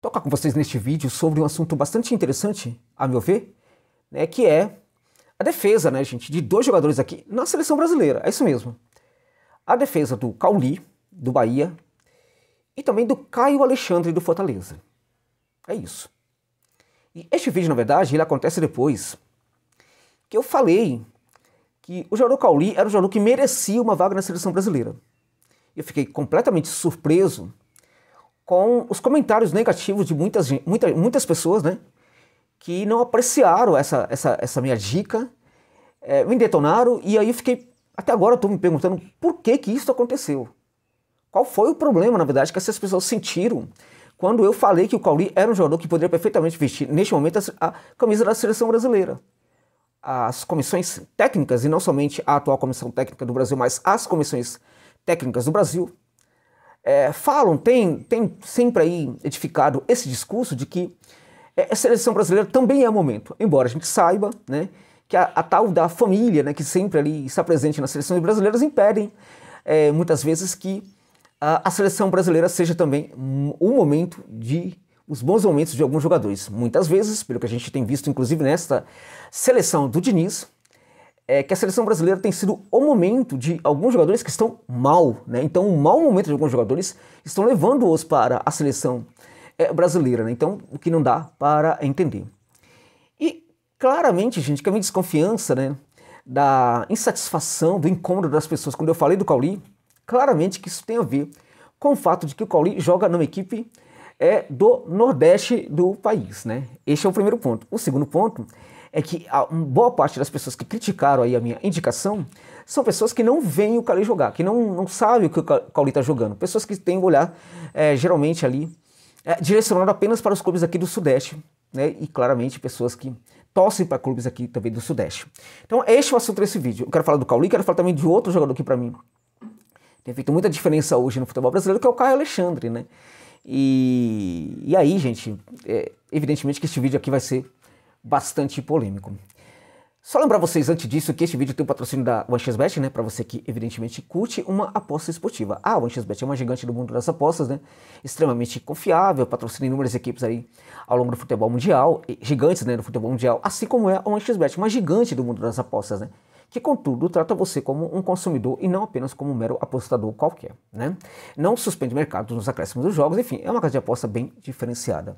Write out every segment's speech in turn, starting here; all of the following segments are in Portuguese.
tocar com vocês neste vídeo sobre um assunto bastante interessante, a meu ver, né, que é a defesa, né, gente, de dois jogadores aqui na seleção brasileira. É isso mesmo. A defesa do Cauli, do Bahia, e também do Caio Alexandre, do Fortaleza. É isso. E este vídeo, na verdade, ele acontece depois que eu falei que o jogador Cauli era um jogador que merecia uma vaga na seleção brasileira. Eu fiquei completamente surpreso com os comentários negativos de muitas pessoas, né, que não apreciaram essa minha dica, me detonaram, e aí eu fiquei, até agora eu estou me perguntando por que isso aconteceu. Qual foi o problema, na verdade, que essas pessoas sentiram quando eu falei que o Cauli era um jogador que poderia perfeitamente vestir, neste momento, a camisa da seleção brasileira. As comissões técnicas, e não somente a atual comissão técnica do Brasil, mas as comissões técnicas do Brasil, falam, tem sempre aí edificado esse discurso de que a seleção brasileira também é momento, embora a gente saiba, né, que a tal da família, né, que sempre ali está presente nas seleções brasileiras, impedem muitas vezes que a seleção brasileira seja também o momento os bons momentos de alguns jogadores. Muitas vezes, pelo que a gente tem visto, inclusive nesta seleção do Diniz, que a seleção brasileira tem sido o momento de alguns jogadores que estão mal, né? Então, o mau momento de alguns jogadores estão levando-os para a seleção brasileira, né? Então, o que não dá para entender. E, claramente, gente, que a minha desconfiança, né, da insatisfação, do incômodo das pessoas, quando eu falei do Cauli, claramente que isso tem a ver com o fato de que o Cauli joga numa equipe do Nordeste do país, né? Este é o primeiro ponto. O segundo ponto é que a boa parte das pessoas que criticaram aí a minha indicação são pessoas que não veem o Cauli jogar, que não sabem o que o Cauli está jogando. Pessoas que têm o olhar, geralmente ali, direcionado apenas para os clubes aqui do Sudeste, né? E claramente pessoas que torcem para clubes aqui também do Sudeste. Então este é o assunto desse vídeo. Eu quero falar do Cauli, quero falar também de outro jogador que para mim tem feito muita diferença hoje no futebol brasileiro, que é o Caio Alexandre, né? E aí, gente, evidentemente que este vídeo aqui vai ser bastante polêmico. Só lembrar vocês antes disso que este vídeo tem o patrocínio da OneXBet, né? Para você que evidentemente curte uma aposta esportiva. A OneXBet é uma gigante do mundo das apostas, né? Extremamente confiável, patrocina inúmeras equipes aí ao longo do futebol mundial, gigantes, né, do futebol mundial, assim como é a OneXBet, uma gigante do mundo das apostas, né? Que, contudo, trata você como um consumidor e não apenas como um mero apostador qualquer, né? Não suspende mercado nos acréscimos dos jogos, enfim, é uma casa de aposta bem diferenciada.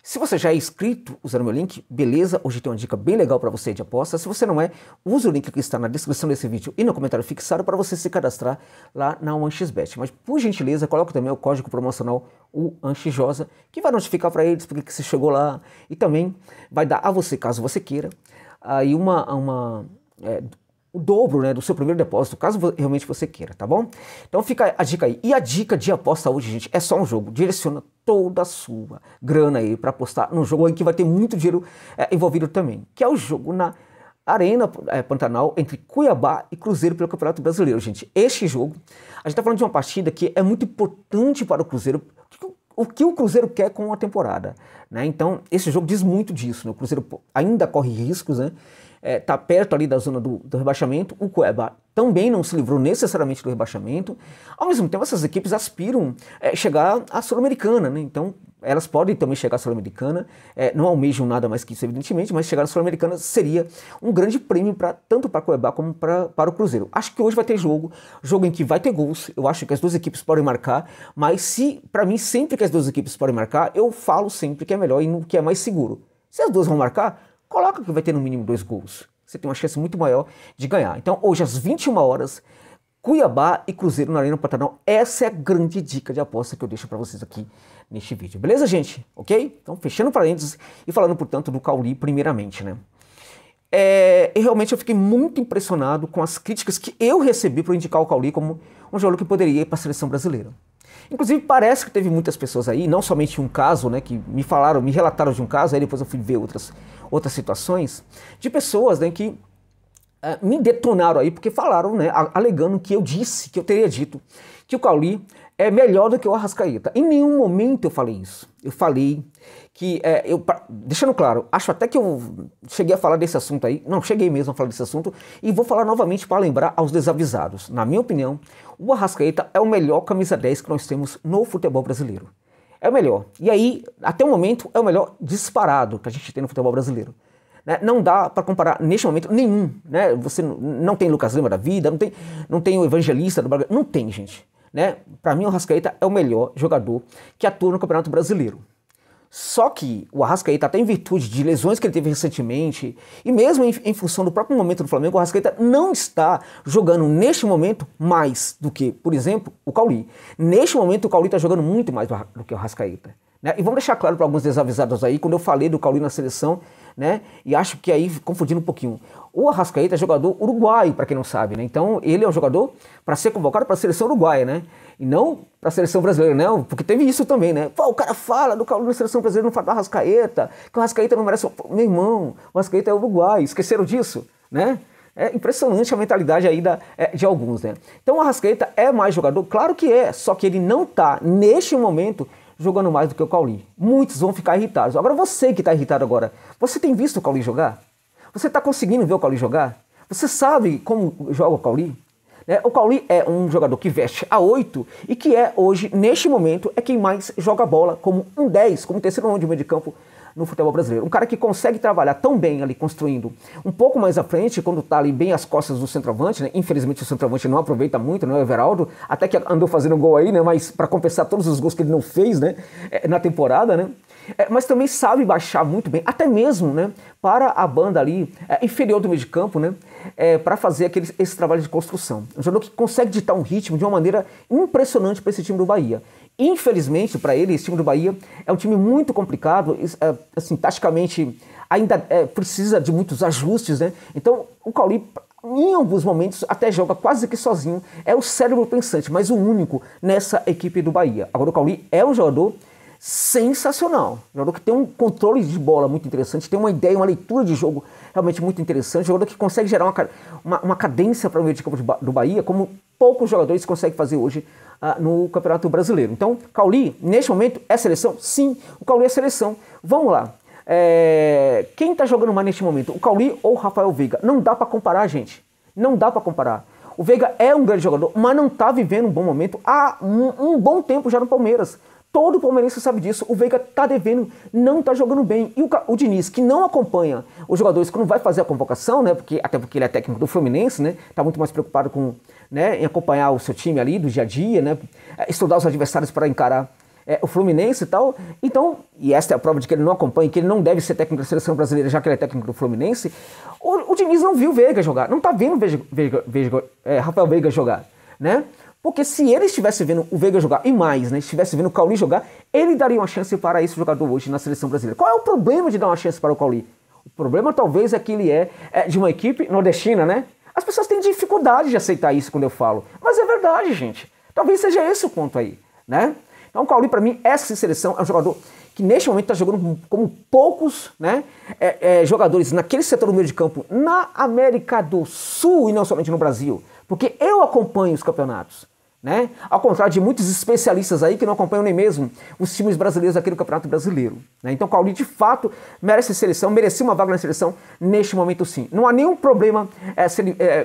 Se você já é inscrito usando meu link, beleza, hoje tem uma dica bem legal para você de aposta. Se você não é, use o link que está na descrição desse vídeo e no comentário fixado para você se cadastrar lá na OneXBet. Mas, por gentileza, coloque também o código promocional UANXJOSA, que vai notificar para eles porque você chegou lá e também vai dar a você, caso você queira, aí o dobro, né, do seu primeiro depósito, caso realmente você queira, tá bom? Então fica a dica aí. E a dica de aposta hoje, gente, é só um jogo. Direciona toda a sua grana aí para apostar num jogo em que vai ter muito dinheiro envolvido também, que é o jogo na Arena Pantanal entre Cuiabá e Cruzeiro pelo Campeonato Brasileiro, gente. Este jogo, a gente tá falando de uma partida que é muito importante para o Cruzeiro. O que o Cruzeiro quer com a temporada, né? Então, esse jogo diz muito disso, né? O Cruzeiro ainda corre riscos, né? Tá perto ali da zona do rebaixamento. O Cuiabá também não se livrou necessariamente do rebaixamento. Ao mesmo tempo, essas equipes aspiram chegar à Sul-Americana, né? Então, elas podem também chegar à Sul-Americana, não almejam nada mais que isso, evidentemente, mas chegar à Sul-Americana seria um grande prêmio tanto para o Cuiabá como para o Cruzeiro. Acho que hoje vai ter jogo em que vai ter gols. Eu acho que as duas equipes podem marcar, mas para mim, sempre que as duas equipes podem marcar, eu falo sempre que é melhor e que é mais seguro. Se as duas vão marcar, coloca que vai ter no mínimo 2 gols. Você tem uma chance muito maior de ganhar. Então, hoje às 21 horas, Cuiabá e Cruzeiro na Arena Pantanal. Essa é a grande dica de aposta que eu deixo para vocês aqui neste vídeo. Beleza, gente? Ok? Então, fechando parênteses e falando, portanto, do Cauli primeiramente, né? E realmente eu fiquei muito impressionado com as críticas que eu recebi para indicar o Cauli como um jogador que poderia ir para a seleção brasileira. Inclusive, parece que teve muitas pessoas aí, não somente um caso, né, que me relataram de um caso, aí depois eu fui ver outras situações, de pessoas, né, que me detonaram aí, porque falaram, né, alegando que eu teria dito que o Cauli é melhor do que o Arrascaeta. Em nenhum momento eu falei isso. Eu falei que, deixando claro, acho até que eu cheguei a falar desse assunto aí, não, cheguei mesmo a falar desse assunto, e vou falar novamente para lembrar aos desavisados. Na minha opinião, o Arrascaeta é o melhor camisa 10 que nós temos no futebol brasileiro. é o melhor. E aí, até o momento, é o melhor disparado que a gente tem no futebol brasileiro. Né? Não dá para comparar neste momento nenhum. Né? Você não tem Lucas Lima da vida, não tem o Evangelista do Brasil. Não tem, gente. Né? Para mim, o Arrascaeta é o melhor jogador que atua no Campeonato Brasileiro. Só que o Arrascaeta, até em virtude de lesões que ele teve recentemente, e mesmo em função do próprio momento do Flamengo, o Arrascaeta não está jogando neste momento mais do que, por exemplo, o Cauli. Neste momento o Cauli está jogando muito mais do que o Arrascaeta. Né? E vamos deixar claro para alguns desavisados aí, quando eu falei do Cauli na seleção, né? E acho que aí confundindo um pouquinho. O Arrascaeta é jogador uruguaio, para quem não sabe, né? Então ele é um jogador para ser convocado para a seleção uruguaia, né? E não para a seleção brasileira, não, porque teve isso também, né? Pô, o cara fala do Cauli na seleção brasileira, não fala do Arrascaeta, que o Arrascaeta não merece. Meu irmão, o Arrascaeta é uruguaio, esqueceram disso, né? É impressionante a mentalidade aí de alguns, né? Então o Arrascaeta é mais jogador, claro que é, só que ele não está, neste momento, jogando mais do que o Cauli. Muitos vão ficar irritados. Agora você que está irritado agora, você tem visto o Cauli jogar? Você está conseguindo ver o Cauli jogar? Você sabe como joga o Cauli? O Cauli é um jogador que veste a 8 e que é hoje, neste momento, é quem mais joga bola como um 10, como terceiro homem de meio de campo no futebol brasileiro. Um cara que consegue trabalhar tão bem ali, construindo um pouco mais à frente, quando está ali bem às costas do centroavante, né? Infelizmente o centroavante não aproveita muito, né? O Everaldo, até que andou fazendo gol aí, né? Mas para compensar todos os gols que ele não fez, né? Na temporada, né? Mas também sabe baixar muito bem, até mesmo, né? Para a banda ali inferior do meio de campo, né? Para fazer esse trabalho de construção. Um jogador que consegue ditar um ritmo de uma maneira impressionante para esse time do Bahia. Infelizmente, para ele, esse time do Bahia é um time muito complicado, assim, taticamente ainda precisa de muitos ajustes, né? Então, o Cauli, em alguns momentos, até joga quase que sozinho, é o cérebro pensante, mas o único nessa equipe do Bahia. Agora, o Cauli é um jogador sensacional, um jogador que tem um controle de bola muito interessante, tem uma ideia, uma leitura de jogo realmente muito interessante, um jogador que consegue gerar uma cadência para o meio de campo do Bahia, como poucos jogadores conseguem fazer hoje no Campeonato Brasileiro. Então, Cauli, neste momento, é seleção? Sim, o Cauli é seleção. Vamos lá. Quem está jogando mais neste momento? O Cauli ou o Rafael Veiga? Não dá para comparar, gente. Não dá para comparar. O Veiga é um grande jogador, mas não está vivendo um bom momento há um bom tempo já no Palmeiras. Todo palmeirense sabe disso. O Veiga está devendo, não está jogando bem. E o Diniz, que não acompanha os jogadores quando vai fazer a convocação, né? Até porque ele é técnico do Fluminense, né? Está muito mais preocupado em acompanhar o seu time ali do dia a dia, né? Estudar os adversários para encarar o Fluminense e tal. Então, e esta é a prova de que ele não acompanha, que ele não deve ser técnico da seleção brasileira, já que ele é técnico do Fluminense. O Diniz não viu o Veiga jogar, não está vendo Rafael Veiga jogar, né? Porque se ele estivesse vendo o Veiga jogar, e mais, né, estivesse vendo o Cauli jogar, ele daria uma chance para esse jogador hoje na seleção brasileira. Qual é o problema de dar uma chance para o Cauli? O problema talvez é que ele é de uma equipe nordestina, né? As pessoas têm dificuldade de aceitar isso quando eu falo. Mas é verdade, gente. Talvez seja esse o ponto aí, né? Então o Cauli, para mim, essa seleção é um jogador que neste momento está jogando como poucos, né, jogadores naquele setor do meio de campo na América do Sul e não somente no Brasil. Porque eu acompanho os campeonatos, né? Ao contrário de muitos especialistas aí que não acompanham nem mesmo os times brasileiros aqui no Campeonato Brasileiro, né? Então o Cauli de fato merece seleção, merecia uma vaga na seleção neste momento sim. Não há nenhum problema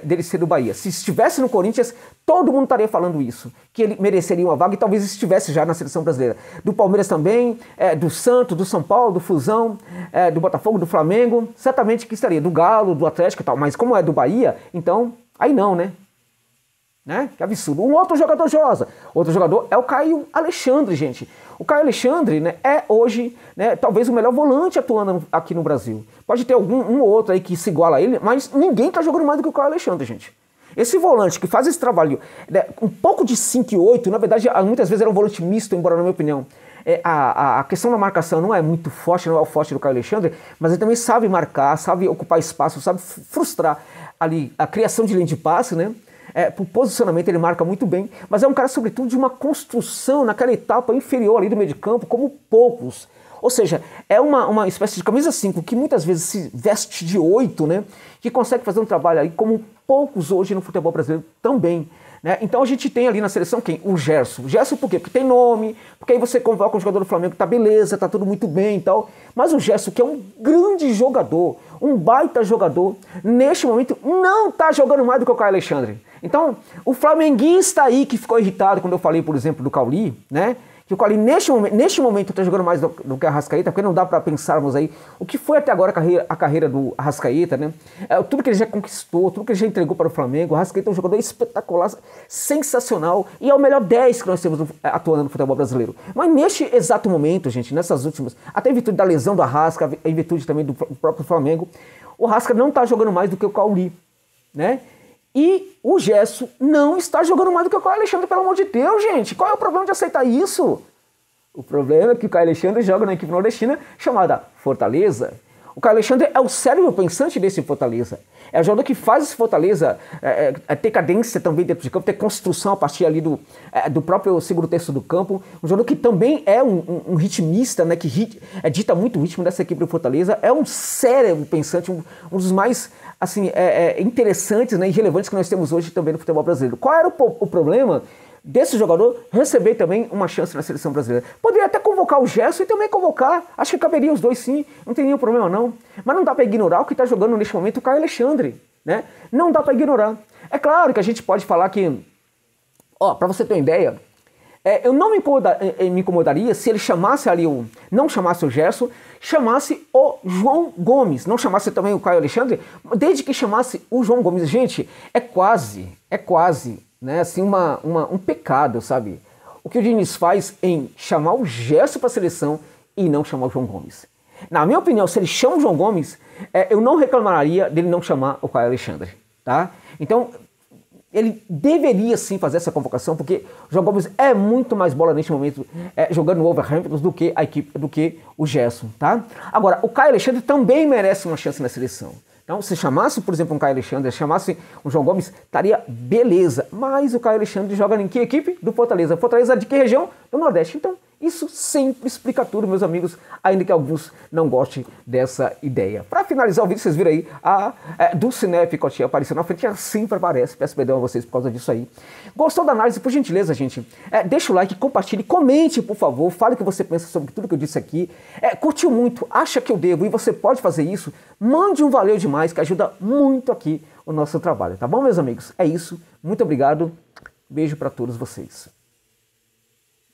dele ser do Bahia. Se estivesse no Corinthians, todo mundo estaria falando isso, que ele mereceria uma vaga e talvez estivesse já na seleção brasileira. Do Palmeiras também, do Santos, do São Paulo, do Fusão, do Botafogo, do Flamengo, certamente que estaria, do Galo, do Atlético e tal, mas como é do Bahia, então aí não, né? Que absurdo. Um outro jogador josa. Outro jogador é o Caio Alexandre, gente. O Caio Alexandre, né, é hoje, né, talvez o melhor volante atuando aqui no Brasil. Pode ter um ou outro aí que se iguala a ele, mas ninguém está jogando mais do que o Caio Alexandre, gente. Esse volante que faz esse trabalho, né, um pouco de 5 e 8, na verdade, muitas vezes era um volante misto, embora na minha opinião a questão da marcação não é muito forte, não é o forte do Caio Alexandre, mas ele também sabe marcar, sabe ocupar espaço, sabe frustrar ali a criação de linha de passe, né? Por posicionamento ele marca muito bem, mas é um cara sobretudo de uma construção naquela etapa inferior ali do meio de campo, como poucos. Ou seja, é uma espécie de camisa 5 que muitas vezes se veste de 8, né? Que consegue fazer um trabalho aí como poucos hoje no futebol brasileiro também. Né? Então a gente tem ali na seleção quem? O Gerson. O Gerson por quê? Porque tem nome, porque aí você convoca um jogador do Flamengo que tá beleza, tá tudo muito bem e tal. Mas o Gerson, que é um grande jogador, um baita jogador, neste momento não tá jogando mais do que o Caio Alexandre. Então, o flamenguista aí que ficou irritado quando eu falei, por exemplo, do Cauli, né? que o Cauli neste momento está jogando mais do que a Arrascaeta, porque não dá para pensarmos aí o que foi até agora a carreira do Arrascaeta, né? Tudo que ele já conquistou, tudo que ele já entregou para o Flamengo. O Arrascaeta é um jogador espetacular, sensacional, e é o melhor 10 que nós temos atuando no futebol brasileiro. Mas neste exato momento, gente, nessas últimas, até em virtude da lesão do Arrasca, em virtude também do próprio Flamengo, o Arrasca não está jogando mais do que o Cauli, né? E o Gerson não está jogando mais do que o Caio Alexandre, pelo amor de Deus, gente. Qual é o problema de aceitar isso? O problema é que o Caio Alexandre joga na equipe nordestina chamada Fortaleza. O Caio Alexandre é o cérebro pensante desse Fortaleza. É o jogador que faz esse Fortaleza ter cadência também dentro de campo, ter construção a partir ali do próprio segundo terço do campo. Um jogador que também é um ritmista, né, que dita muito o ritmo dessa equipe do Fortaleza. É um cérebro pensante, um dos mais assim, interessantes, né, e relevantes que nós temos hoje também no futebol brasileiro. Qual era o problema desse jogador receber também uma chance na seleção brasileira? Poderia até convocar o Gerson e também convocar. Acho que caberia os dois sim, não tem nenhum problema não. Mas não dá para ignorar o que está jogando neste momento o Caio Alexandre, né? Não dá para ignorar. É claro que a gente pode falar que, para você ter uma ideia, eu não me incomodaria se ele chamasse ali não chamasse o Gerson, chamasse o João Gomes, não chamasse também o Caio Alexandre, desde que chamasse o João Gomes. Gente, é quase, né, assim, um pecado, sabe? O que o Diniz faz em chamar o Gerson para a seleção e não chamar o João Gomes. Na minha opinião, se ele chama o João Gomes, eu não reclamaria dele não chamar o Caio Alexandre, tá? Então, ele deveria sim fazer essa convocação, porque o João Gomes é muito mais bola neste momento jogando no Wolverhampton do que a equipe, do que o Gerson, tá? Agora, o Caio Alexandre também merece uma chance na seleção. Então, se chamasse, por exemplo, um Caio Alexandre, chamasse um João Gomes, estaria beleza. Mas o Caio Alexandre joga em que equipe? Do Fortaleza. Fortaleza de que região? Do Nordeste. Então, isso sempre explica tudo, meus amigos, ainda que alguns não gostem dessa ideia. Para finalizar o vídeo, vocês viram aí a Dulcinea Picotinha aparecendo na frente, assim aparece. Peço perdão a vocês por causa disso aí. Gostou da análise? Por gentileza, gente, deixa o like, compartilhe, comente, por favor, fale o que você pensa sobre tudo que eu disse aqui. Curtiu muito, acha que eu devo e você pode fazer isso? Mande um valeu demais, que ajuda muito aqui o nosso trabalho, tá bom, meus amigos? É isso, muito obrigado, beijo para todos vocês.